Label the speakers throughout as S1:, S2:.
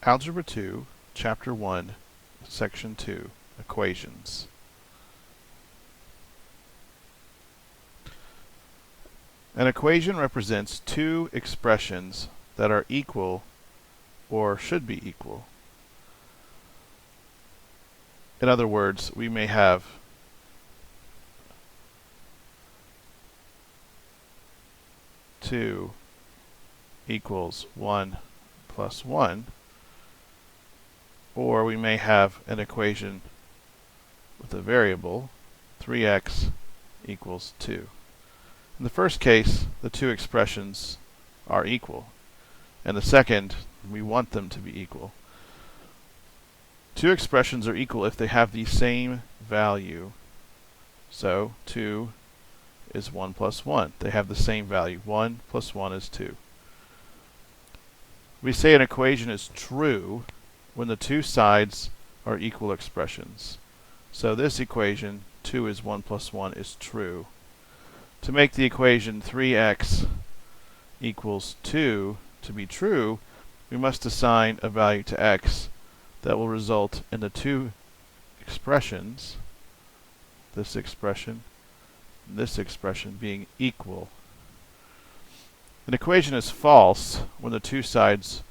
S1: Algebra 2, Chapter 1, Section 2, Equations. An equation represents two expressions that are equal or should be equal. In other words, we may have two equals 1 plus 1, or we may have an equation with a variable 3x equals 2. In the first case, the two expressions are equal. In the second, we want them to be equal. Two expressions are equal if they have the same value. So 2 is 1 plus 1. They have the same value. 1 plus 1 is 2. We say an equation is true when the two sides are equal expressions. So this equation, 2 is 1 plus 1, is true. To make the equation 3x equals 2 to be true, we must assign a value to x that will result in the two expressions, this expression and this expression, being equal. An equation is false when the two sides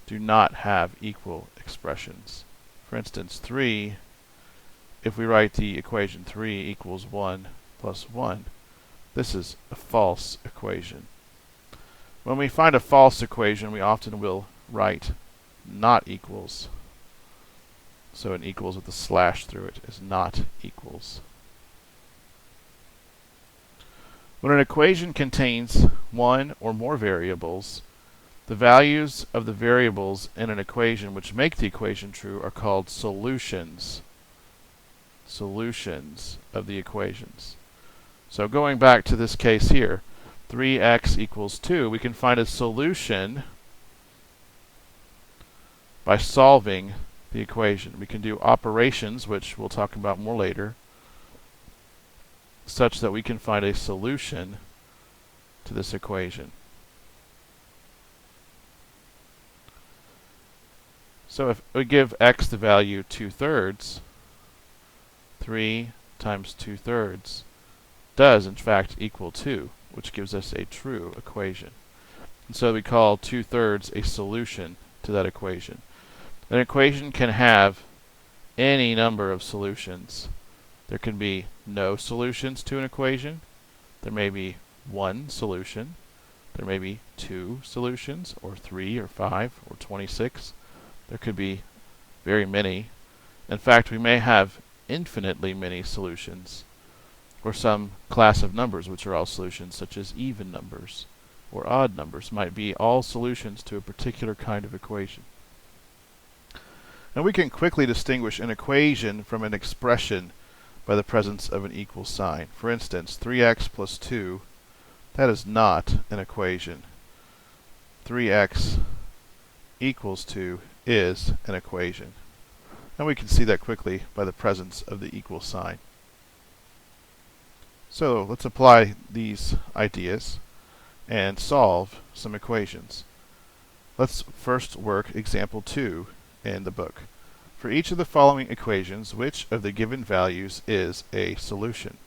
S1: do not have equal expressions. For instance, 3, if we write the equation 3 equals 1 plus 1, this is a false equation. When we find a false equation, we often will write not equals. So an equals with a slash through it is not equals. When an equation contains one or more variables, the values of the variables in an equation which make the equation true are called solutions. Solutions of the equations. So going back to this case here, 3x equals 2, we can find a solution by solving the equation. We can do operations, which we'll talk about more later, such that we can find a solution to this equation. So if we give x the value 2/3, 3 times 2/3 does in fact equal 2, which gives us a true equation. And so we call 2/3 a solution to that equation. An equation can have any number of solutions. There can be no solutions to an equation. There may be one solution. There may be two solutions, or 3, or 5, or 26. There could be very many. In fact, we may have infinitely many solutions, or some class of numbers which are all solutions, such as even numbers or odd numbers might be all solutions to a particular kind of equation. And we can quickly distinguish an equation from an expression by the presence of an equal sign. For instance, 3x plus 2, that is not an equation. 3x equals 2 is an equation. And we can see that quickly by the presence of the equal sign. So let's apply these ideas and solve some equations. Let's first work example 2 in the book. For each of the following equations, which of the given values is a solution?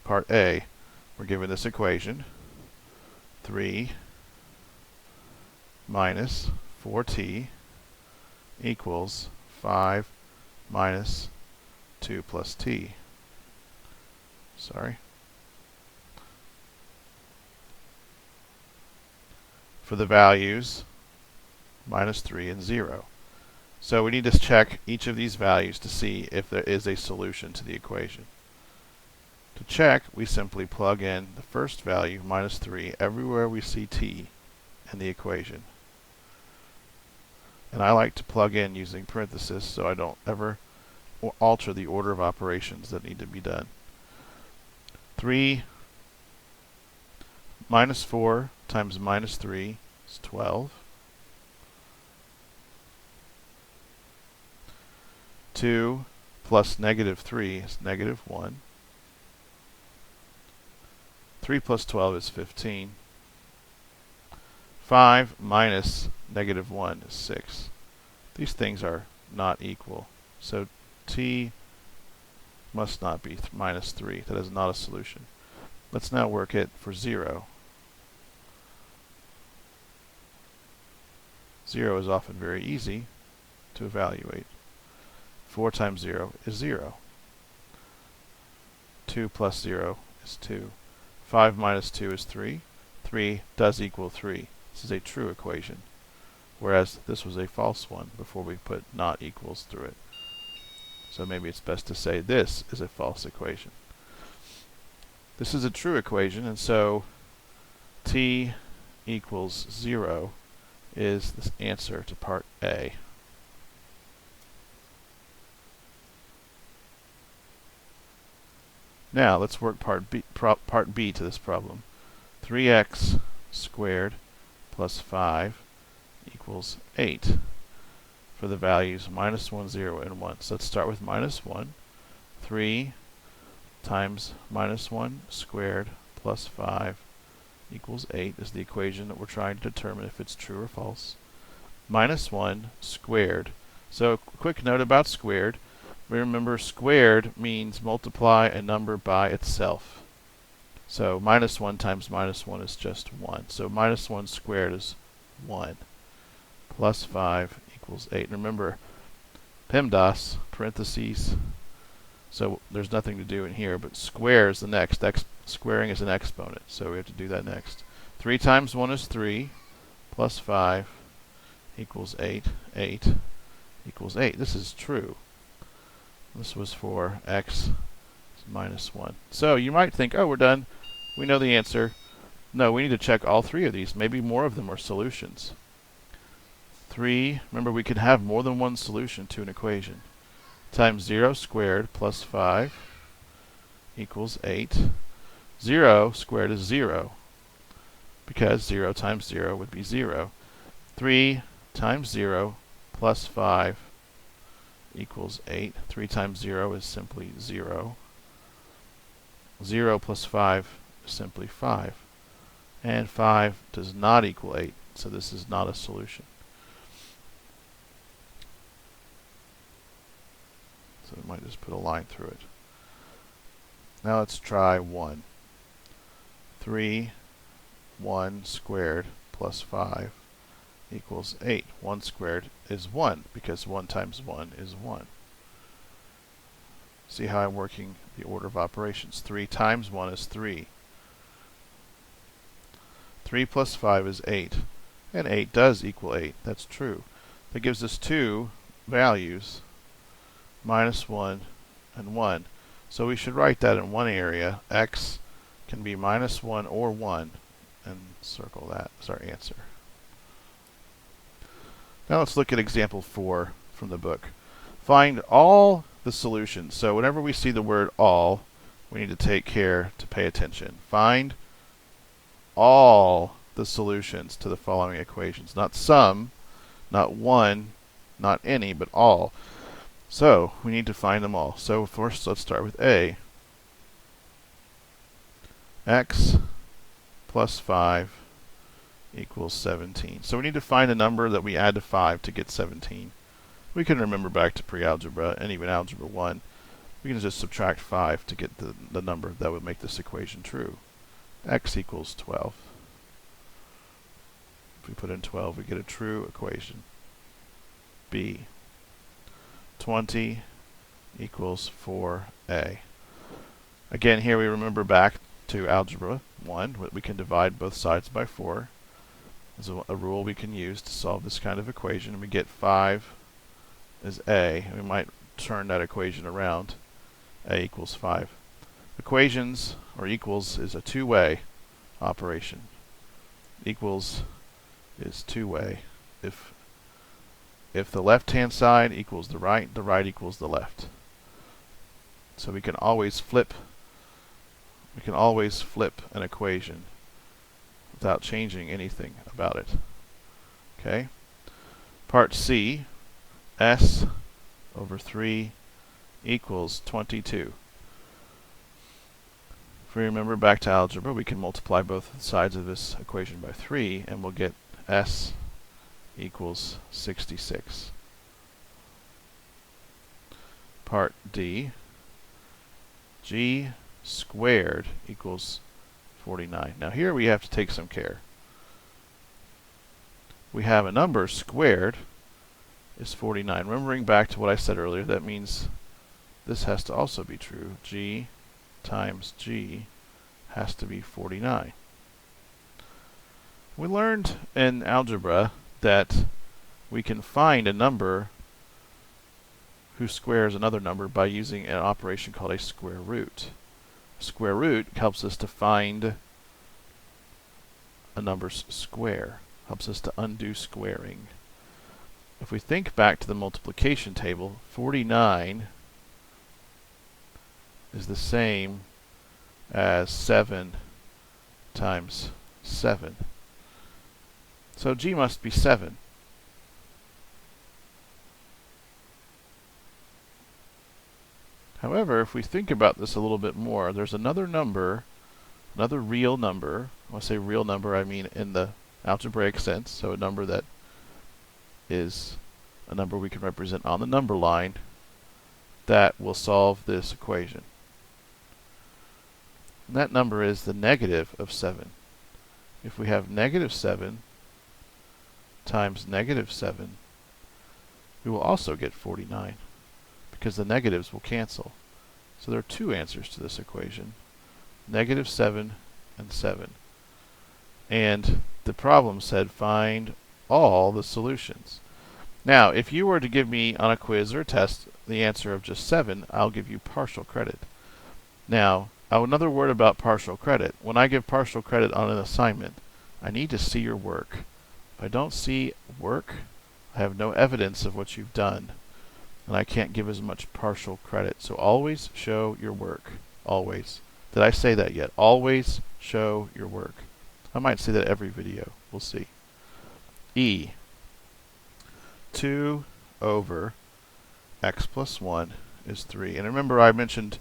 S1: Part A, we're given this equation, 3 minus 4t equals 5 minus 2 plus t. For the values minus 3 and 0. So we need to check each of these values to see if there is a solution to the equation. To check, we simply plug in the first value, minus 3, everywhere we see t in the equation. And I like to plug in using parentheses so I don't ever alter the order of operations that need to be done. 3 minus 4 times minus 3 is 12. 2 plus negative 3 is negative 1. 3 plus 12 is 15. 5 minus negative 1 is 6. These things are not equal. So t must not be minus 3. That is not a solution. Let's now work it for 0. 0 is often very easy to evaluate. 4 times 0 is 0. 2 plus 0 is 2. 5 minus 2 is 3. 3 does equal 3. This is a true equation, whereas this was a false one before we put not equals through it. So maybe it's best to say this is a false equation. This is a true equation, and so t equals 0 is the answer to part A. Now let's work part B to this problem. 3x squared plus 5 equals 8 for the values minus 1, 0, and 1. So let's start with minus 1. 3 times minus 1 squared plus 5 equals 8 is the equation that we're trying to determine if it's true or false. Minus 1 squared. So quick note about squared. Remember, squared means multiply a number by itself. So minus 1 times minus 1 is just 1. So minus 1 squared is 1. Plus 5 equals 8. And remember, PEMDAS, parentheses, so there's nothing to do in here, but square is the next. Squaring is an exponent, so we have to do that next. 3 times 1 is 3, plus 5 equals 8. 8 equals 8. This is true. This was for x minus 1. So you might think, oh, we're done. We know the answer. No, we need to check all 3 of these. Maybe more of them are solutions. 3, remember we can have more than one solution to an equation. Times 0 squared plus 5 equals 8. 0 squared is 0, because 0 times 0 would be 0. 3 times 0 plus 5 equals 8. 3 times 0 is simply 0. 0 plus 5 is simply 5. And 5 does not equal 8, so this is not a solution. So we might just put a line through it. Now let's try 1. 3, 1 squared plus 5 equals 8. 1 squared is 1, because 1 times 1 is 1. See how I'm working the order of operations. 3 times 1 is 3. 3 plus 5 is 8. And 8 does equal 8. That's true. That gives us 2 values, minus 1 and 1. So we should write that in one area. X can be minus 1 or 1, and circle that as our answer. Now let's look at example 4 from the book. Find all the solutions. So whenever we see the word all, we need to take care to pay attention. Find all the solutions to the following equations. Not some, not one, not any, but all. So we need to find them all. So first let's start with A. X plus 5 equals 17. So we need to find a number that we add to 5 to get 17. We can remember back to pre-algebra and even algebra 1. We can just subtract 5 to get the number that would make this equation true. X equals 12. If we put in 12, we get a true equation. B. 20 equals 4a. Again, here we remember back to algebra 1. We can divide both sides by 4. There's a rule we can use to solve this kind of equation. We get 5 is a. We might turn that equation around. A equals 5. Equations, or equals, is a two-way operation. Equals is two-way. If the left-hand side equals the right equals the left. So we can always flip an equation without changing anything about it. Okay? Part C, S over 3 equals 22. If we remember back to algebra, we can multiply both sides of this equation by 3, and we'll get S equals 66. part D, g squared equals 49. Now here we have to take some care. We have a number squared is 49. Remembering back to what I said earlier, that means this has to also be true. G times g has to be 49. We learned in algebra that we can find a number whose square is another number by using an operation called a square root. A square root helps us to find a number's square, helps us to undo squaring. If we think back to the multiplication table, 49 is the same as 7 times 7. So g must be 7. However, if we think about this a little bit more, there's another number, another real number. When I say real number, I mean in the algebraic sense, so a number that is a number we can represent on the number line that will solve this equation. And that number is the negative of 7. If we have negative 7 times negative 7, we will also get 49 because the negatives will cancel. So there are two answers to this equation, negative 7 and 7. And the problem said find all the solutions. Now, if you were to give me on a quiz or a test the answer of just 7, I'll give you partial credit. Now, another word about partial credit. When I give partial credit on an assignment, I need to see your work. If I don't see work, I have no evidence of what you've done, and I can't give as much partial credit. So always show your work. Always. Did I say that yet? Always show your work. I might say that every video. We'll see. E. 2 over x plus 1 is 3. And remember I mentioned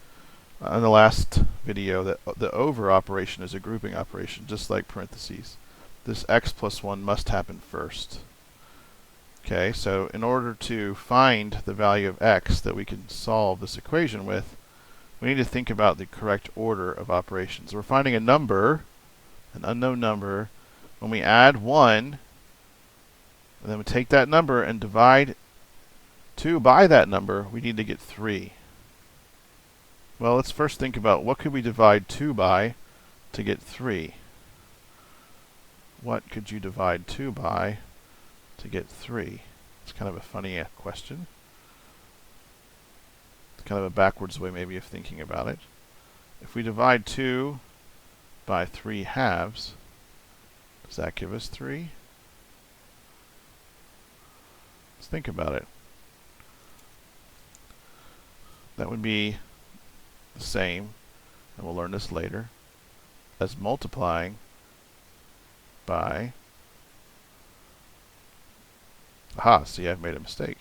S1: in the last video that the over operation is a grouping operation, just like parentheses. This x plus 1 must happen first. Okay, so in order to find the value of x that we can solve this equation with, we need to think about the correct order of operations. We're finding a number, an unknown number. When we add 1, and then we take that number and divide 2 by that number, we need to get 3. Well, let's first think about what could we divide 2 by to get 3. What could you divide 2 by to get 3? It's kind of a funny question. It's kind of a backwards way maybe of thinking about it. If we divide 2 by 3 halves, does that give us 3? Let's think about it. That would be the same, and we'll learn this later, as multiplying by, aha, see, I've made a mistake.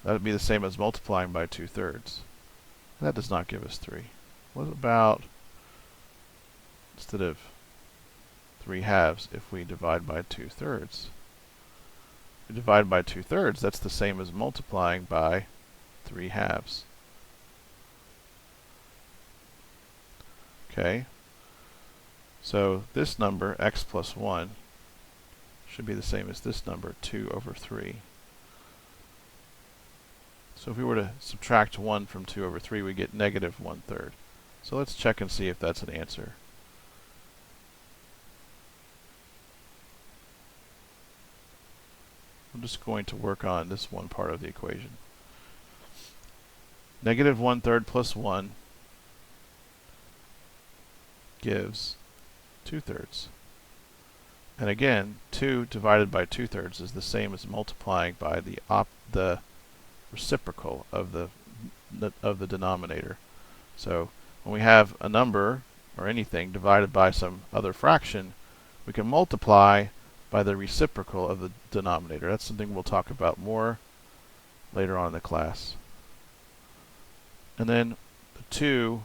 S1: That would be the same as multiplying by 2/3. That does not give us 3. What about, instead of 3 halves, if we divide by 2/3? If we divide by 2/3, that's the same as multiplying by 3 halves. Okay, so this number, x plus 1, should be the same as this number, 2 over 3. So if we were to subtract 1 from 2 over 3, we get negative 1/3. So let's check and see if that's an answer. I'm just going to work on this one part of the equation. Negative 1/3 plus 1 gives 2/3. And again, 2 divided by 2/3 is the same as multiplying by the reciprocal of the denominator. So when we have a number or anything divided by some other fraction, we can multiply by the reciprocal of the denominator. That's something we'll talk about more later on in the class. And then the 2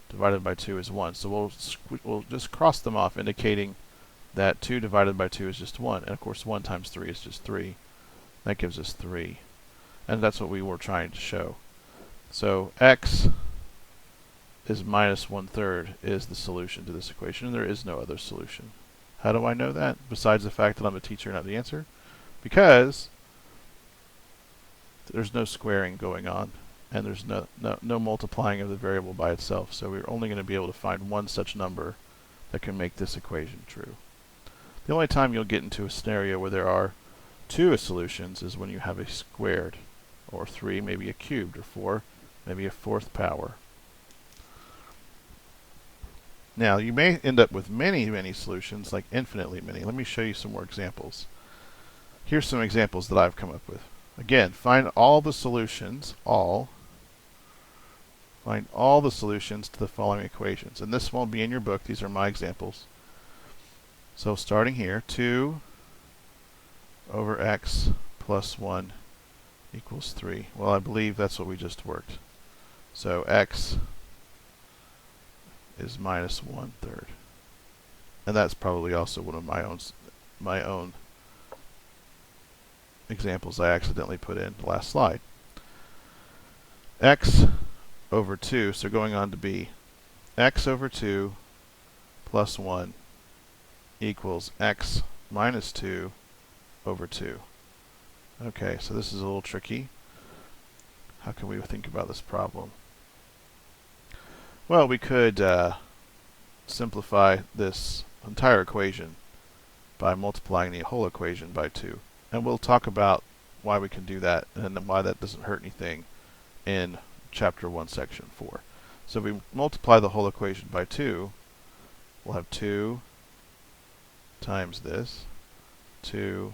S1: divided by 2 is 1. So we'll just cross them off, indicating that 2 divided by 2 is just 1. And of course 1 times 3 is just 3. That gives us 3. And that's what we were trying to show. So x is minus 1/3 is the solution to this equation, and there is no other solution. How do I know that, besides the fact that I'm a teacher and have the answer? Because there's no squaring going on, and there's no multiplying of the variable by itself, so we're only going to be able to find one such number that can make this equation true. The only time you'll get into a scenario where there are two solutions is when you have a squared, or 3, maybe a cubed, or 4, maybe a fourth power. Now, you may end up with many solutions, like infinitely many. Let me show you some more examples. Here's some examples that I've come up with. Again, find all the solutions, find all the solutions to the following equations. And this won't be in your book, these are my examples. So starting here, 2 over x plus 1 equals 3. Well, I believe that's what we just worked. So x is minus 1/3. And that's probably also one of my own examples I accidentally put in the last slide. X over 2, so going on to b, x over 2 plus 1 equals x minus 2 over 2. Okay, so this is a little tricky. How can we think about this problem? Well, we could simplify this entire equation by multiplying the whole equation by 2. And we'll talk about why we can do that and why that doesn't hurt anything in Chapter 1, Section 4. So if we multiply the whole equation by 2, we'll have 2 times this, 2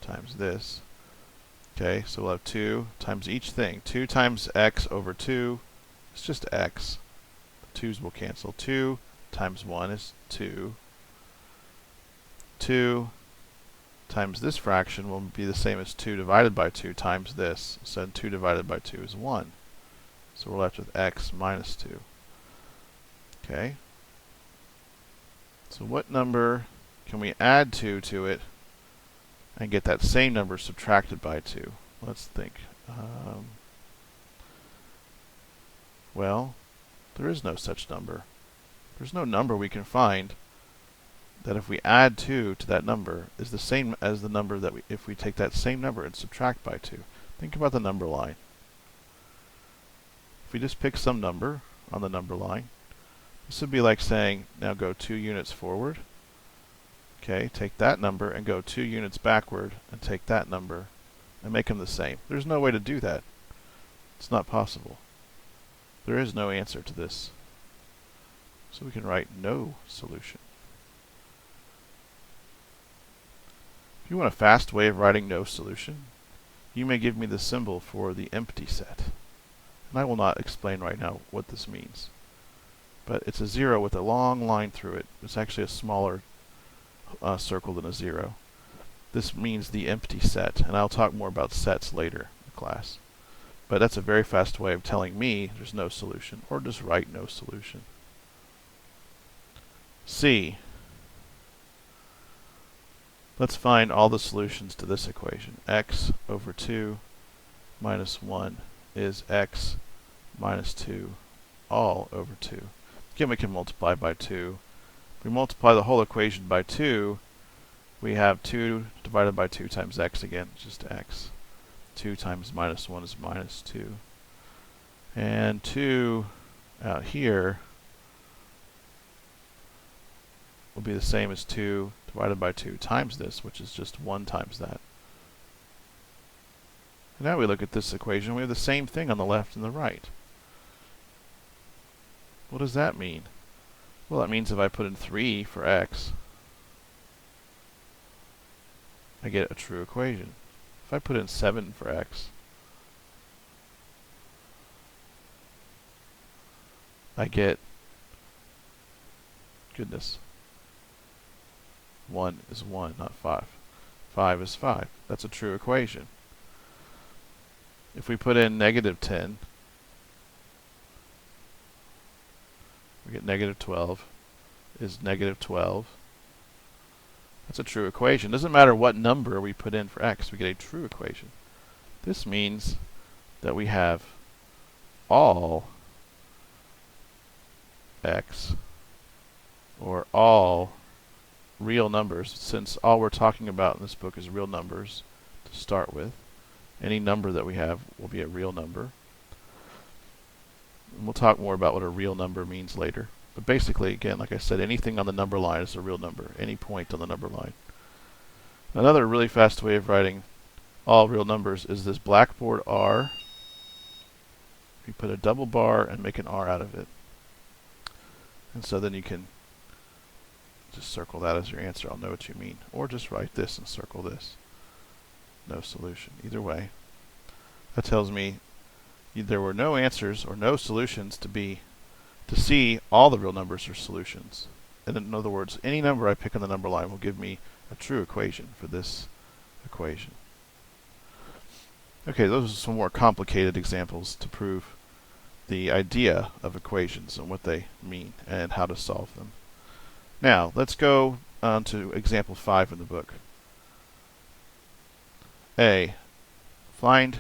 S1: times this. Okay, so we'll have 2 times each thing. 2 times x over 2 is just x. The 2's will cancel. 2 times 1 is 2. 2 times this fraction will be the same as 2 divided by 2 times this. So 2 divided by 2 is 1. So we're left with x minus 2. Okay. So what number can we add 2 to it and get that same number subtracted by 2? Let's think. Well, there is no such number. There's no number we can find that if we add 2 to that number is the same as the number that if we take that same number and subtract by 2. Think about the number line. If we just pick some number on the number line, this would be like saying, now go 2 units forward. Okay, take that number and go 2 units backward and take that number and make them the same. There's no way to do that. It's not possible. There is no answer to this. So we can write no solution. If you want a fast way of writing no solution, you may give me the symbol for the empty set. And I will not explain right now what this means. But it's a 0 with a long line through it. It's actually a smaller circle than a 0. This means the empty set, and I'll talk more about sets later in class. But that's a very fast way of telling me there's no solution, or just write no solution. C. Let's find all the solutions to this equation. X over 2 minus 1 is x minus 2 all over 2. Again, we can multiply by 2. If we multiply the whole equation by 2, we have 2 divided by 2 times x again, just x. 2 times minus 1 is minus 2. And 2 out here will be the same as 2 divided by 2 times this, which is just 1 times that. And now we look at this equation, we have the same thing on the left and the right. What does that mean? Well, that means if I put in 3 for x, I get a true equation. If I put in 7 for x, I get, goodness, 1 is 1, not 5. 5 is 5. That's a true equation. If we put in negative 10, we get negative 12 is negative 12. That's a true equation. Doesn't matter what number we put in for x, we get a true equation. This means that we have all x, or all real numbers, since all we're talking about in this book is real numbers to start with. Any number that we have will be a real number. And we'll talk more about what a real number means later. But basically, again, like I said, anything on the number line is a real number, any point on the number line. Another really fast way of writing all real numbers is this blackboard R. You put a double bar and make an R out of it. And so then you can just circle that as your answer. I'll know what you mean. Or just write this and circle this. No solution. Either way. That tells me there were no answers or no solutions to see all the real numbers are solutions. And in other words, any number I pick on the number line will give me a true equation for this equation. Okay, those are some more complicated examples to prove the idea of equations and what they mean and how to solve them. Now, let's go on to example 5 in the book. A. Find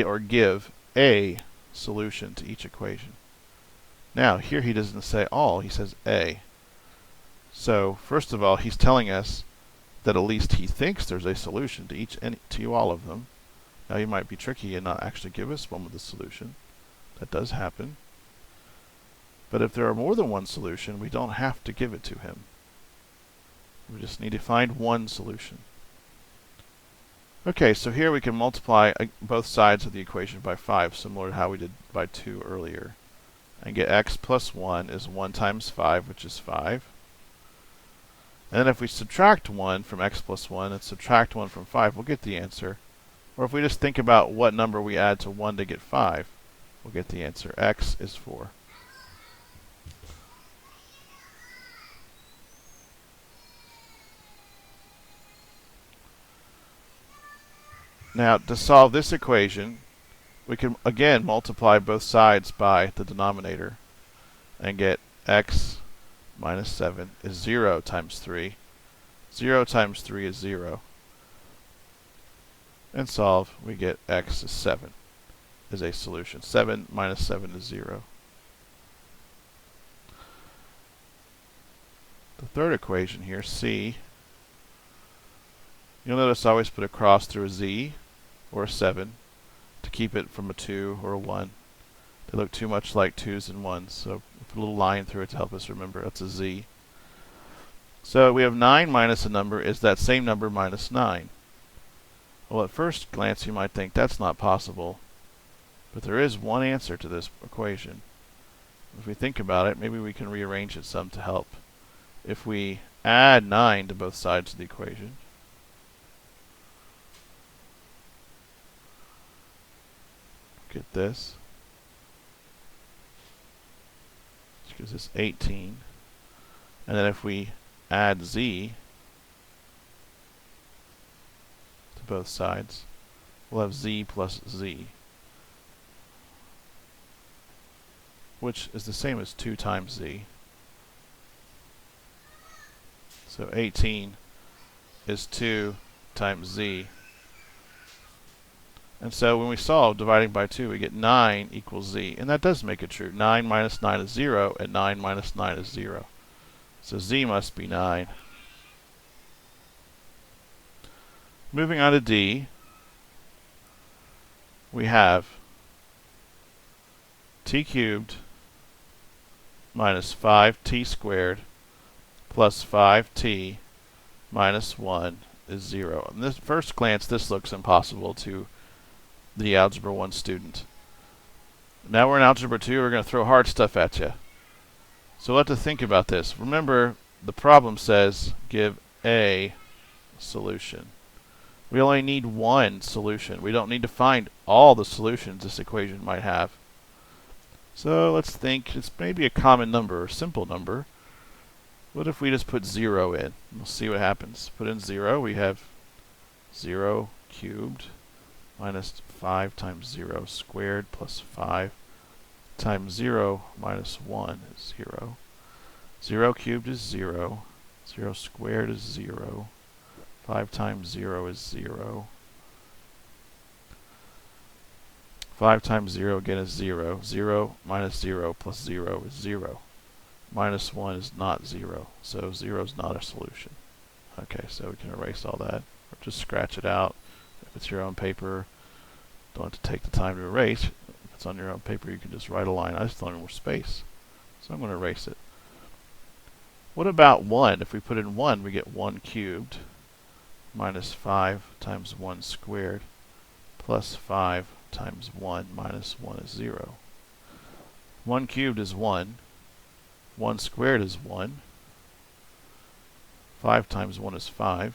S1: or give a solution to each equation. Now, here he doesn't say all, he says a. So, first of all, he's telling us that at least he thinks there's a solution to all of them. Now, he might be tricky and not actually give us one with a solution. That does happen. But if there are more than one solution, we don't have to give it to him. We just need to find one solution. Okay, so here we can multiply both sides of the equation by 5, similar to how we did by 2 earlier. And get x plus 1 is 1 times 5, which is 5. And then if we subtract 1 from x plus 1 and subtract 1 from 5, we'll get the answer. Or if we just think about what number we add to 1 to get 5, we'll get the answer. X is 4. Now, to solve this equation, we can again multiply both sides by the denominator and get x minus 7 is 0 times 3. 0 times 3 is 0. And solve, we get x is 7 is a solution. 7 minus 7 is 0. The third equation here, C, you'll notice I always put a cross through a z or a 7 to keep it from a 2 or a 1. They look too much like 2's and 1's, so put a little line through it to help us remember. That's a z. So we have 9 minus a number is that same number minus 9. Well, at first glance you might think that's not possible, but there is one answer to this equation. If we think about it, maybe we can rearrange it some to help. If we add 9 to both sides of the equation, get this, which gives us 18. And then if we add z to both sides, we'll have z plus z, which is the same as 2 times z. So 18 is 2 times z. And so when we solve dividing by 2, we get 9 equals z. And that does make it true. 9 minus 9 is 0, and 9 minus 9 is 0. So z must be 9. Moving on to D, we have t cubed minus 5t squared plus 5t minus 1 is 0. And this, first glance, this looks impossible to the Algebra 1 student. Now we're in Algebra 2, we're going to throw hard stuff at you. So we'll have to think about this. Remember, the problem says give a solution. We only need one solution. We don't need to find all the solutions this equation might have. So let's think, it's maybe a common number or simple number. What if we just put 0 in? We'll see what happens. Put in 0, we have 0 cubed minus 5 times 0 squared plus 5 times 0 minus 1 is 0. 0 cubed is 0. 0 squared is 0. 5 times 0 is 0. 5 times 0 again is 0. 0 minus 0 plus 0 is 0. Minus 1 is not 0, so 0 is not a solution. Okay, so we can erase all that, or just scratch it out. If it's your own paper, don't have to take the time to erase. If it's on your own paper, you can just write a line. I just don't have more space, so I'm going to erase it. What about 1? If we put in 1, we get 1 cubed minus 5 times 1 squared plus 5 times 1 minus 1 is 0. 1 cubed is 1. 1 squared is 1. 5 times 1 is 5.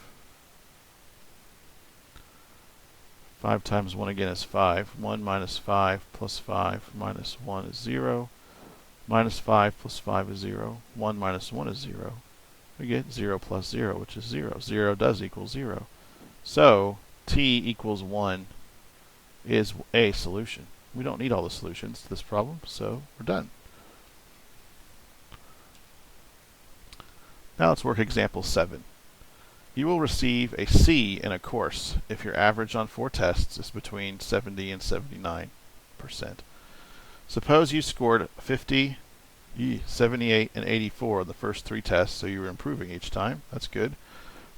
S1: 5 times 1 again is 5. 1 minus 5 plus 5 minus 1 is 0. Minus 5 plus 5 is 0. 1 minus 1 is 0. We get 0 plus 0, which is 0. 0 does equal 0. So, t equals 1 is a solution. We don't need all the solutions to this problem, so we're done. Now let's work example 7. You will receive a C in a course if your average on 4 tests is between 70 and 79%. Suppose you scored 50, 78, and 84 on the first 3 tests, so you were improving each time. That's good.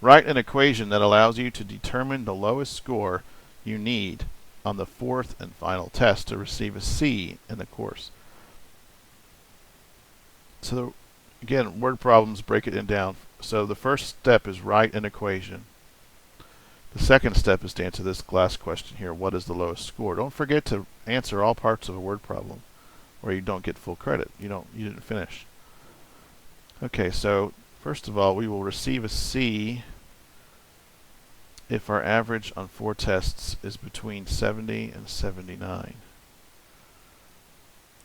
S1: Write an equation that allows you to determine the lowest score you need on the 4th and final test to receive a C in the course. So again, word problems, break it down. So the first step is write an equation. The second step is to answer this last question here. What is the lowest score? Don't forget to answer all parts of a word problem, or you don't get full credit. You didn't finish. Okay, so first of all, we will receive a C if our average on 4 tests is between 70 and 79.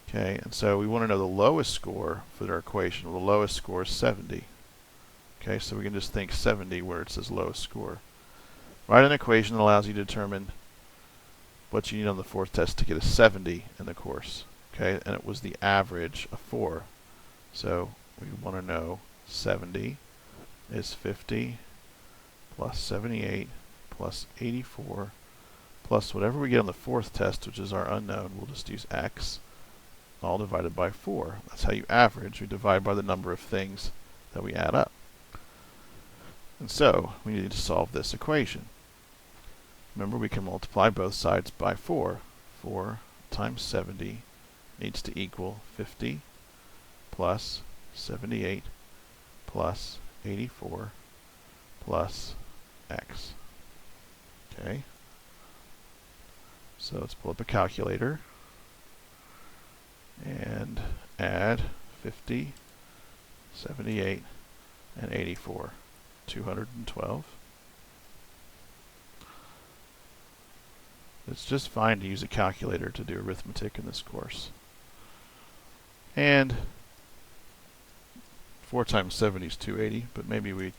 S1: Okay, and so we want to know the lowest score for our equation. Well, the lowest score is 70. Okay, so we can just think 70 where it says lowest score. Write an equation that allows you to determine what you need on the 4th test to get a 70 in the course. Okay, and it was the average of 4. So we want to know 70 is 50 plus 78 plus 84 plus whatever we get on the 4th test, which is our unknown. We'll just use x, all divided by 4. That's how you average. We divide by the number of things that we add up. And so we need to solve this equation. Remember, we can multiply both sides by 4. 4 times 70 needs to equal 50 plus 78 plus 84 plus x. Okay. So let's pull up a calculator and add 50, 78, and 84. 212. It's just fine to use a calculator to do arithmetic in this course. And 4 times 70 is 280, but maybe we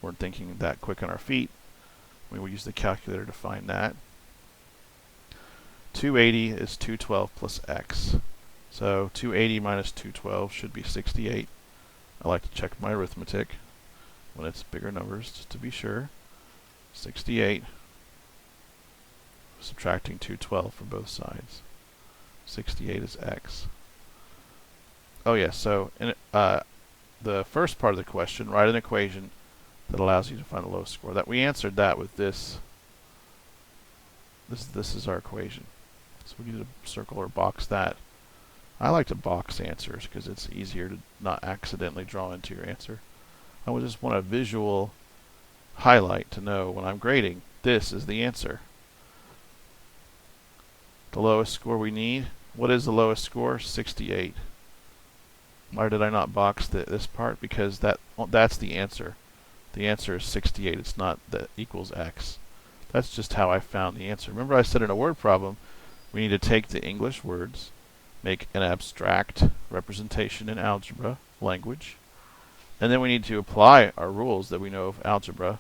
S1: weren't thinking that quick on our feet. We will use the calculator to find that. 280 is 212 plus x. So 280 minus 212 should be 68. I like to check my arithmetic when it's bigger numbers, just to be sure. 68, subtracting 212 from both sides. 68 is x. Oh yeah, so in the first part of the question, write an equation that allows you to find the lowest score. That we answered that with this. This is our equation. So we need to circle or box that. I like to box answers because it's easier to not accidentally draw into your answer. I would just want a visual highlight to know when I'm grading, this is the answer. The lowest score we need. What is the lowest score? 68. Why did I not box this part? Because that's the answer. The answer is 68. It's not that equals x. That's just how I found the answer. Remember I said in a word problem, we need to take the English words, make an abstract representation in algebra language, and then we need to apply our rules that we know of algebra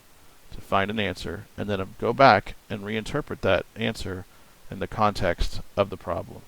S1: to find an answer, and then go back and reinterpret that answer in the context of the problem.